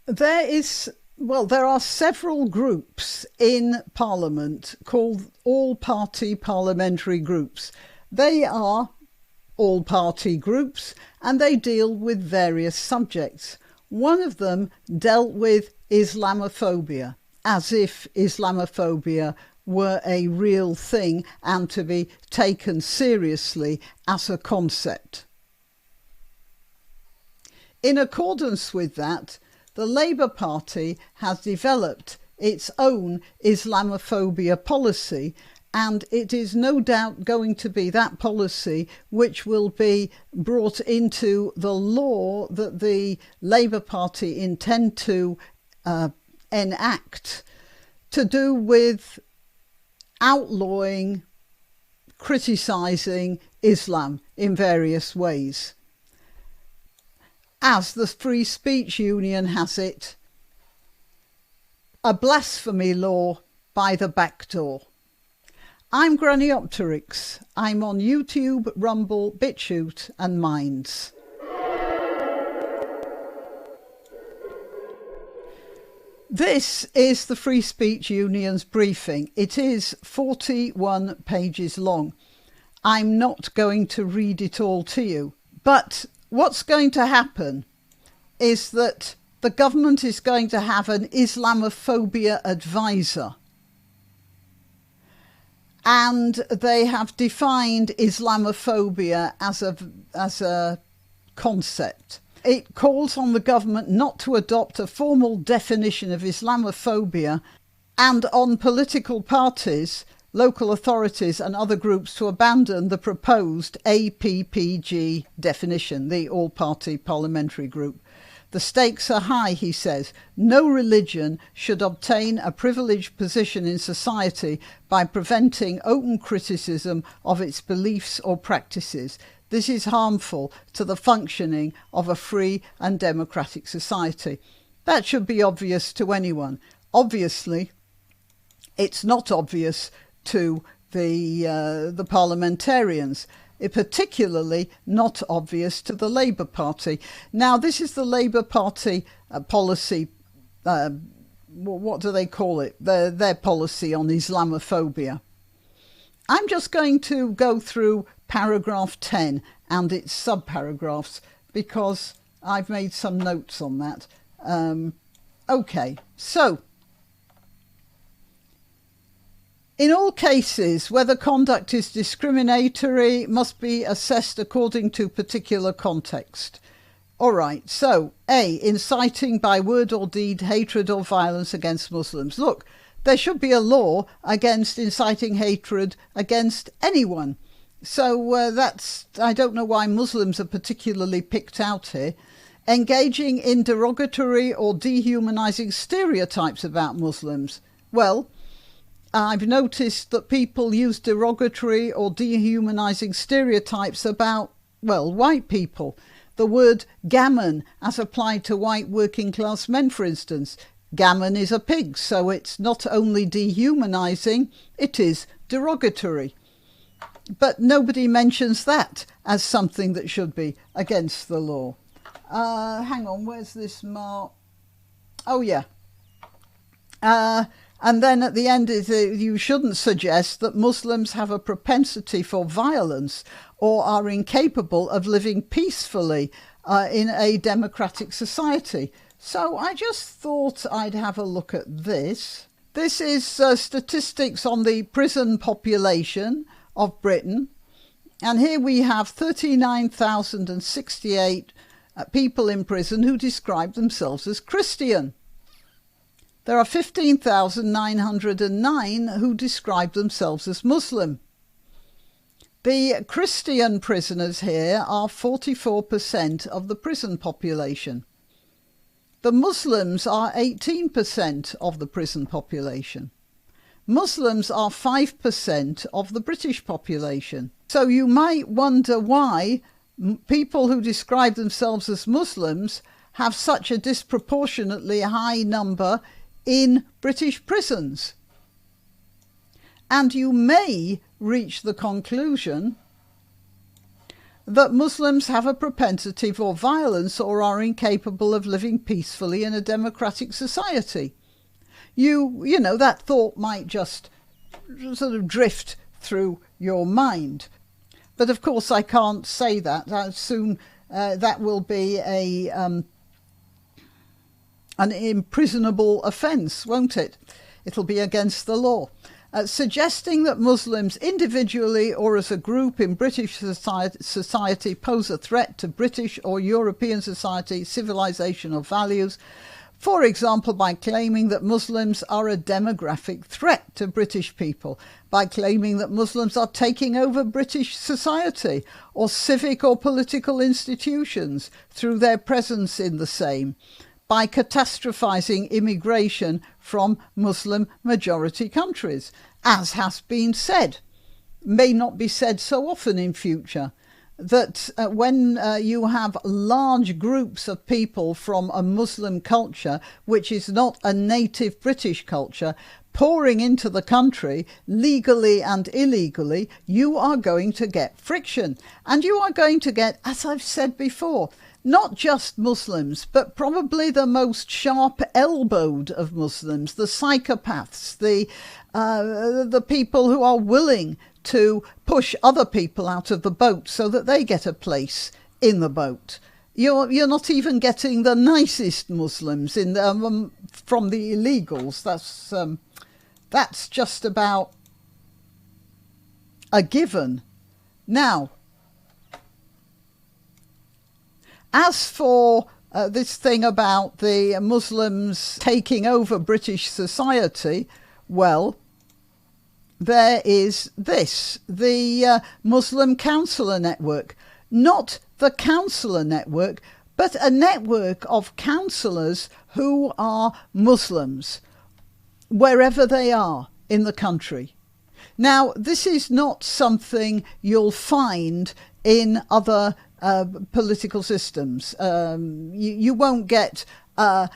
There are several groups in Parliament called all-party parliamentary groups. They are all-party groups and they deal with various subjects. One of them dealt with Islamophobia, as if Islamophobia were a real thing and to be taken seriously as a concept. In accordance with that, the Labour Party has developed its own Islamophobia policy, and it is no doubt going to be that policy which will be brought into the law that the Labour Party intend to enact, to do with outlawing, criticising Islam in various ways. As the Free Speech Union has it, a blasphemy law by the back door. I'm Granniopteryx. I'm on YouTube, Rumble, BitChute and Minds. This is the Free Speech Union's briefing. It is 41 pages long. I'm not going to read it all to you, but what's going to happen is that the government is going to have an Islamophobia advisor. And they have defined Islamophobia as a concept. It calls on the government not to adopt a formal definition of Islamophobia and on political parties, local authorities and other groups to abandon the proposed APPG definition, the all-party parliamentary group. The stakes are high, he says. No religion should obtain a privileged position in society by preventing open criticism of its beliefs or practices. This is harmful to the functioning of a free and democratic society. That should be obvious to anyone. Obviously, it's not obvious to the parliamentarians, particularly not obvious to the Labour Party. Now, this is the Labour Party policy, what do they call it? Their policy on Islamophobia. I'm just going to go through paragraph 10 and its subparagraphs because I've made some notes on that. Okay, so in all cases, whether conduct is discriminatory must be assessed according to particular context. All right, so A, inciting by word or deed hatred or violence against Muslims. Look, there should be a law against inciting hatred against anyone. So I don't know why Muslims are particularly picked out here. Engaging in derogatory or dehumanising stereotypes about Muslims. Well, I've noticed that people use derogatory or dehumanising stereotypes about, well, white people. The word gammon as applied to white working class men, for instance. Gammon is a pig, so it's not only dehumanising, it is derogatory. But nobody mentions that as something that should be against the law. Hang on, where's this mark? Oh, yeah. And then at the end, you shouldn't suggest that Muslims have a propensity for violence or are incapable of living peacefully in a democratic society. So I just thought I'd have a look at this. This is statistics on the prison population of Britain. And here we have 39,068 people in prison who describe themselves as Christian. There are 15,909 who describe themselves as Muslim. The Christian prisoners here are 44% of the prison population. The Muslims are 18% of the prison population. Muslims are 5% of the British population. So you might wonder why people who describe themselves as Muslims have such a disproportionately high number in British prisons. And you may reach the conclusion that Muslims have a propensity for violence or are incapable of living peacefully in a democratic society. You know, that thought might just sort of drift through your mind. But of course I can't say that. Soon that will be an imprisonable offence, won't it? It'll be against the law. Suggesting that Muslims individually or as a group in British society pose a threat to British or European society, civilization or values, for example, by claiming that Muslims are a demographic threat to British people, by claiming that Muslims are taking over British society or civic or political institutions through their presence in the same, by catastrophising immigration from Muslim majority countries, as has been said, may not be said so often in future, that when you have large groups of people from a Muslim culture, which is not a native British culture, pouring into the country legally and illegally, you are going to get friction. And you are going to get, as I've said before, not just Muslims, but probably the most sharp-elbowed of Muslims, the psychopaths, the people who are willing to push other people out of the boat so that they get a place in the boat. You're not even getting the nicest Muslims in from the illegals. That's just about a given. Now, as for this thing about the Muslims taking over British society, well, there is this, the Muslim Counsellor Network. Not the Counsellor Network, but a network of counsellors who are Muslims, wherever they are in the country. Now, this is not something you'll find in other political systems. You won't get a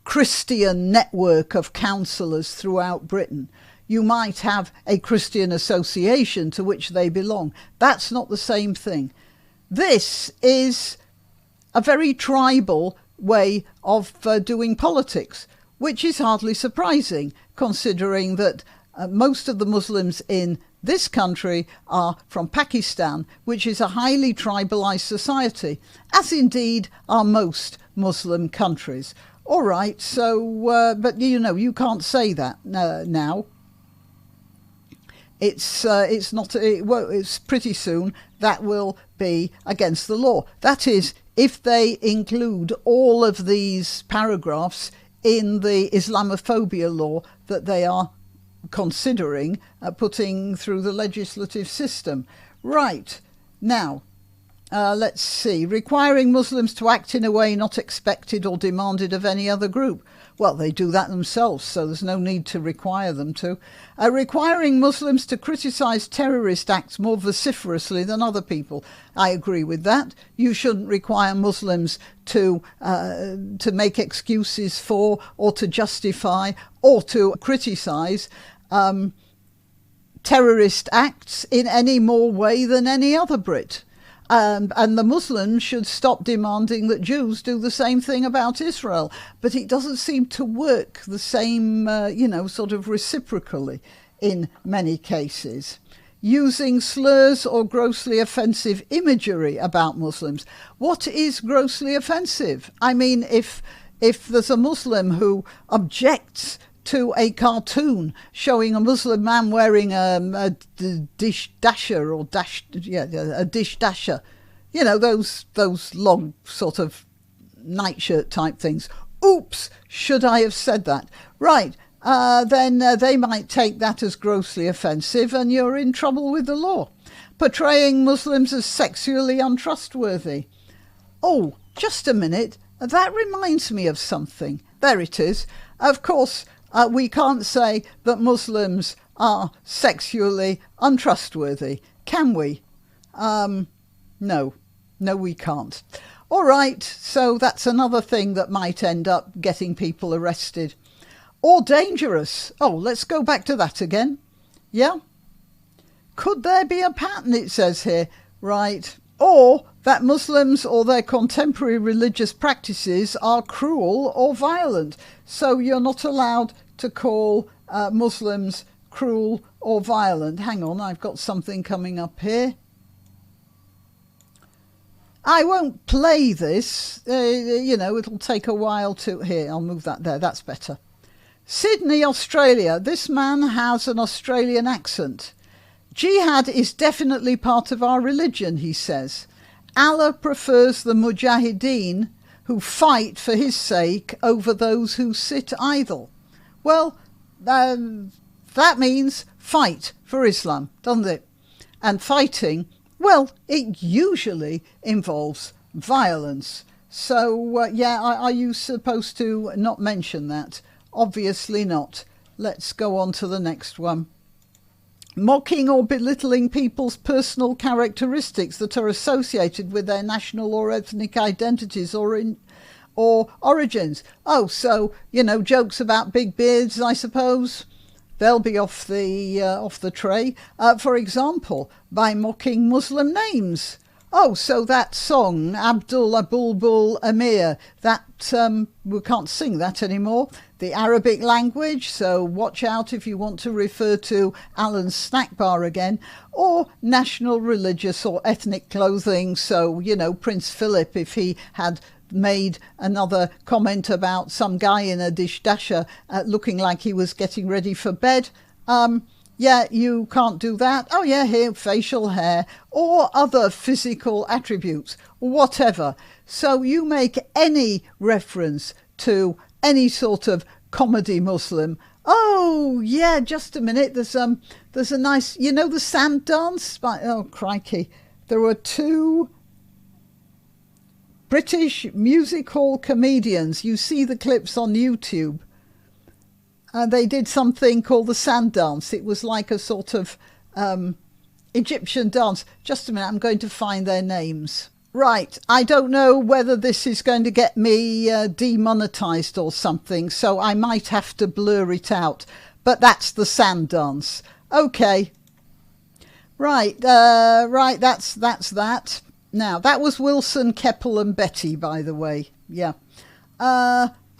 Christian network of counsellors throughout Britain. You might have a Christian association to which they belong. That's not the same thing. This is a very tribal way of doing politics, which is hardly surprising, considering that most of the Muslims in this country are from Pakistan, which is a highly tribalised society, as indeed are most Muslim countries. All right, so, but you know, you can't say that now. It's pretty soon that will be against the law. That is, if they include all of these paragraphs in the Islamophobia law that they are considering putting through the legislative system. Right, now, let's see. Requiring Muslims to act in a way not expected or demanded of any other group. Well, they do that themselves, so there's no need to require them to. Requiring Muslims to criticise terrorist acts more vociferously than other people. I agree with that. You shouldn't require Muslims to make excuses for or to justify or to criticise terrorist acts in any more way than any other Brit. And the Muslims should stop demanding that Jews do the same thing about Israel. But it doesn't seem to work the same, sort of reciprocally in many cases. Using slurs or grossly offensive imagery about Muslims. What is grossly offensive? I mean, if there's a Muslim who objects to a cartoon showing a Muslim man wearing a dish dasher, you know, those long sort of nightshirt type things. Oops, should I have said that? Right, then they might take that as grossly offensive and you're in trouble with the law. Portraying Muslims as sexually untrustworthy. Oh, just a minute, that reminds me of something. There it is. Of course, we can't say that Muslims are sexually untrustworthy, can we? No, we can't. All right, so that's another thing that might end up getting people arrested. Or dangerous. Oh, let's go back to that again. Yeah? Could there be a pattern, it says here? right? Or that Muslims or their contemporary religious practices are cruel or violent. So you're not allowed to call Muslims cruel or violent. Hang on, I've got something coming up here. I won't play this, you know, it'll take a while to... Here, I'll move that there, that's better. Sydney, Australia. This man has an Australian accent. Jihad is definitely part of our religion, he says. Allah prefers the mujahideen who fight for his sake over those who sit idle. Well, that means fight for Islam, doesn't it? And fighting, well, it usually involves violence. So, yeah, are you supposed to not mention that? Obviously not. Let's go on to the next one. Mocking or belittling people's personal characteristics that are associated with their national or ethnic identities or origins. Oh, so, you know, jokes about big beards, I suppose. They'll be off the tray. For example, by mocking Muslim names. Oh, so that song, Abdul Bulbul Amir, that, we can't sing that anymore. The Arabic language, so watch out if you want to refer to Alan's snack bar again. Or national, religious or ethnic clothing, so, you know, Prince Philip, if he had made another comment about some guy in a dish dasher looking like he was getting ready for bed, yeah, you can't do that. Oh yeah, here, facial hair or other physical attributes, whatever. So you make any reference to any sort of comedy Muslim. Oh yeah, just a minute. There's a nice, you know, the sand dance. Oh crikey, there were two British music hall comedians. You see the clips on YouTube. They did something called the sand dance. It was like a sort of Egyptian dance. Just a minute, I'm going to find their names. Right, I don't know whether this is going to get me demonetized or something, so I might have to blur it out. But that's the sand dance. Okay. Right, that's that. Now, that was Wilson, Keppel and Betty, by the way. Yeah.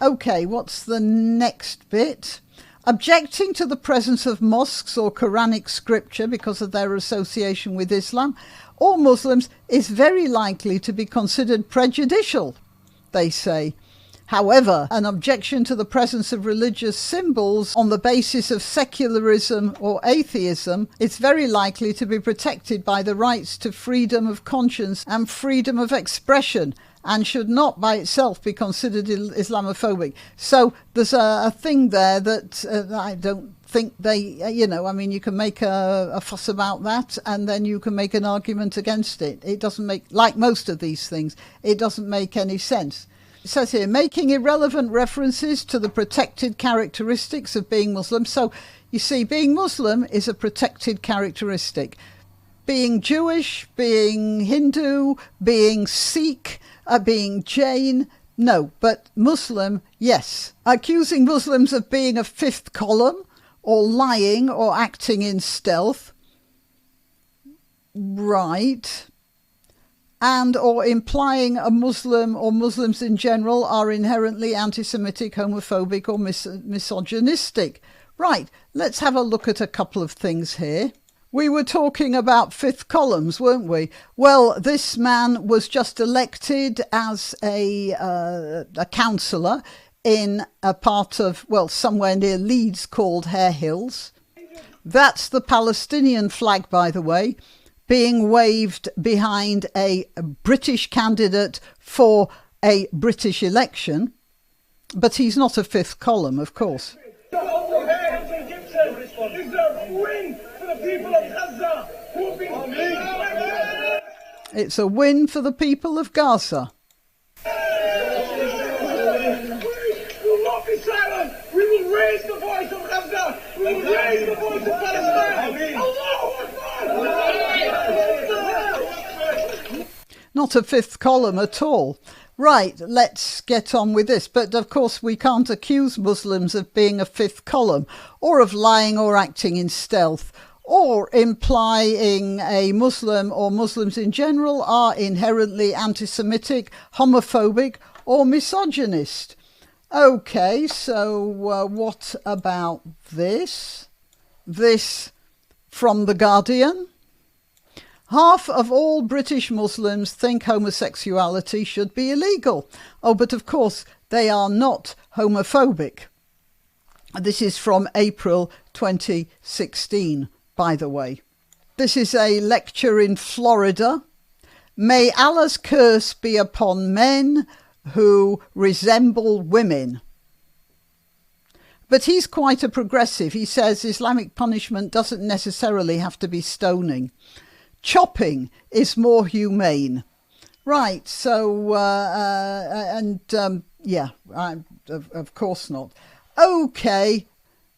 Okay, what's the next bit? Objecting to the presence of mosques or Quranic scripture because of their association with Islam or Muslims is very likely to be considered prejudicial, they say. However, an objection to the presence of religious symbols on the basis of secularism or atheism is very likely to be protected by the rights to freedom of conscience and freedom of expression, and should not by itself be considered Islamophobic. So there's a thing there that I don't think they, you know, I mean, you can make a fuss about that and then you can make an argument against it. It doesn't make, like most of these things, it doesn't make any sense. It says here, making irrelevant references to the protected characteristics of being Muslim. So you see, being Muslim is a protected characteristic. Being Jewish, being Hindu, being Sikh, being Jain, no, but Muslim, yes. Accusing Muslims of being a fifth column or lying or acting in stealth, right, and or implying a Muslim or Muslims in general are inherently anti-Semitic, homophobic or misogynistic. Right, let's have a look at a couple of things here. We were talking about fifth columns, weren't we? Well, this man was just elected as a councillor in a part of, well, somewhere near Leeds called Hare Hills. That's the Palestinian flag, by the way, being waved behind a British candidate for a British election. But he's not a fifth column, of course. It's a win for the people of Gaza. We will not be silent. We will raise the voice of Gaza. We will raise the voice of Palestine. Not a fifth column at all. Right, let's get on with this. But of course we can't accuse Muslims of being a fifth column or of lying or acting in stealth or implying a Muslim or Muslims in general are inherently anti-Semitic, homophobic or misogynist. Okay, so what about this? This from The Guardian. Half of all British Muslims think homosexuality should be illegal. Oh, but of course they are not homophobic. This is from April 2016, by the way. This is a lecture in Florida. May Allah's curse be upon men who resemble women. But he's quite a progressive. He says Islamic punishment doesn't necessarily have to be stoning. Chopping is more humane. Right, so, of course not. Okay,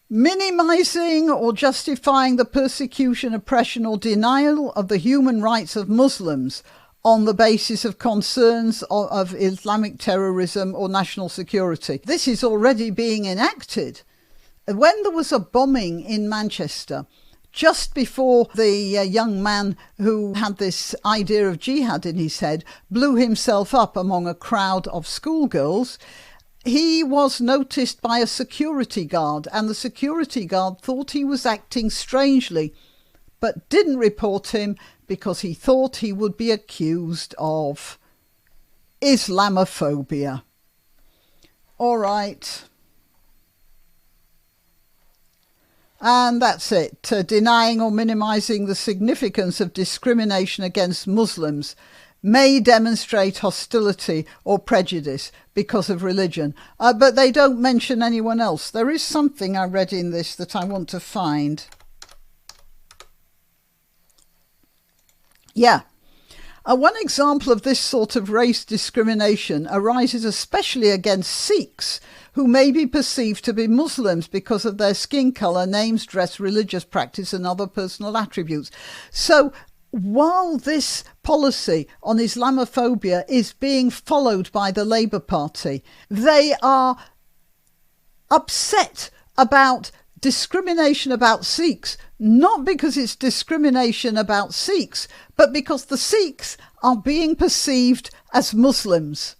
minimising or justifying the persecution, oppression or denial of the human rights of Muslims on the basis of concerns of Islamic terrorism or national security. This is already being enacted. When there was a bombing in Manchester, just before the young man who had this idea of jihad in his head blew himself up among a crowd of schoolgirls, he was noticed by a security guard, and the security guard thought he was acting strangely, but didn't report him because he thought he would be accused of Islamophobia. All right. And that's it. Denying or minimising the significance of discrimination against Muslims may demonstrate hostility or prejudice because of religion. But they don't mention anyone else. There is something I read in this that I want to find. Yeah. One example of this sort of race discrimination arises especially against Sikhs, who may be perceived to be Muslims because of their skin colour, names, dress, religious practice and other personal attributes. So while this policy on Islamophobia is being followed by the Labour Party, they are upset about discrimination about Sikhs, not because it's discrimination about Sikhs, but because the Sikhs are being perceived as Muslims.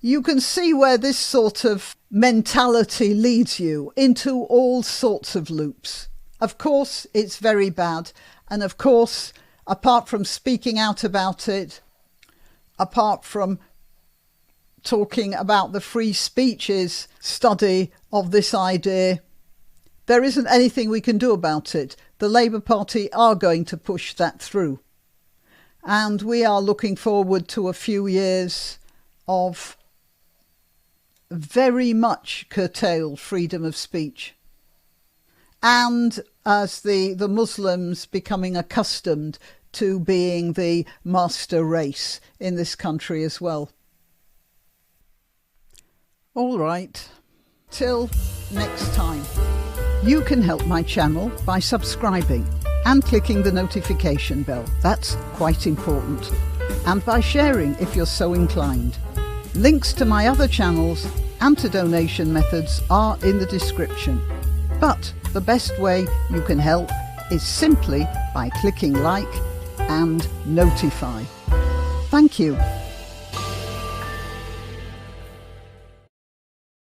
You can see where this sort of mentality leads you into all sorts of loops. Of course, it's very bad. And of course, apart from speaking out about it, apart from talking about the free speech's study of this idea, there isn't anything we can do about it. The Labour Party are going to push that through. And we are looking forward to a few years of very much curtailed freedom of speech. And as the Muslims becoming accustomed to being the master race in this country as well. All right, till next time. You can help my channel by subscribing and clicking the notification bell. That's quite important. And by sharing if you're so inclined. Links to my other channels and to donation methods are in the description. But the best way you can help is simply by clicking like and notify. Thank you.